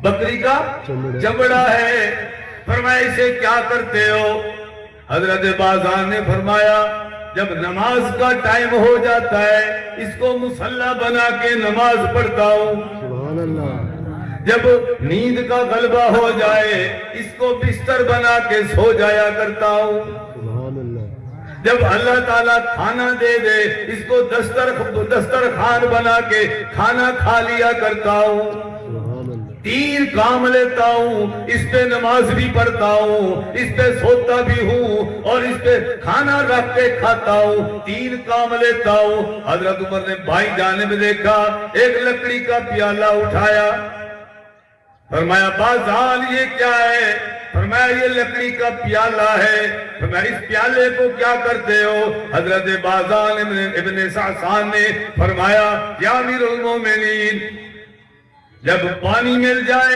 بکری کا چمڑا ہے. فرمایا اسے کیا کرتے ہو؟ حضرت بازان نے فرمایا جب نماز کا ٹائم ہو جاتا ہے اس کو مصلی بنا کے نماز پڑھتا ہوں. سبحان اللہ. جب نیند کا غلبہ ہو جائے اس کو بستر بنا کے سو جایا کرتا ہوں. سبحان اللہ. جب اللہ تعالیٰ کھانا دے دے اس کو دسترخوان بنا کے کھانا کھا لیا کرتا ہوں. سبحان اللہ. 3 کام لیتا ہوں، اس پہ نماز بھی پڑھتا ہوں، اس پہ سوتا بھی ہوں اور اس پہ کھانا رکھ کے کھاتا ہوں. 3 کام لیتا ہوں. حضرت عمر نے بائیں جانب دیکھا، ایک لکڑی کا پیالہ اٹھایا. فرمایا بازان یہ کیا ہے؟ فرمایا یہ لکڑی کا پیالہ ہے. فرمایا اس پیالے کو کیا کرتے ہو؟ حضرت بازان ابن سعسان نے فرمایا یا امیر المومنین جب پانی مل جائے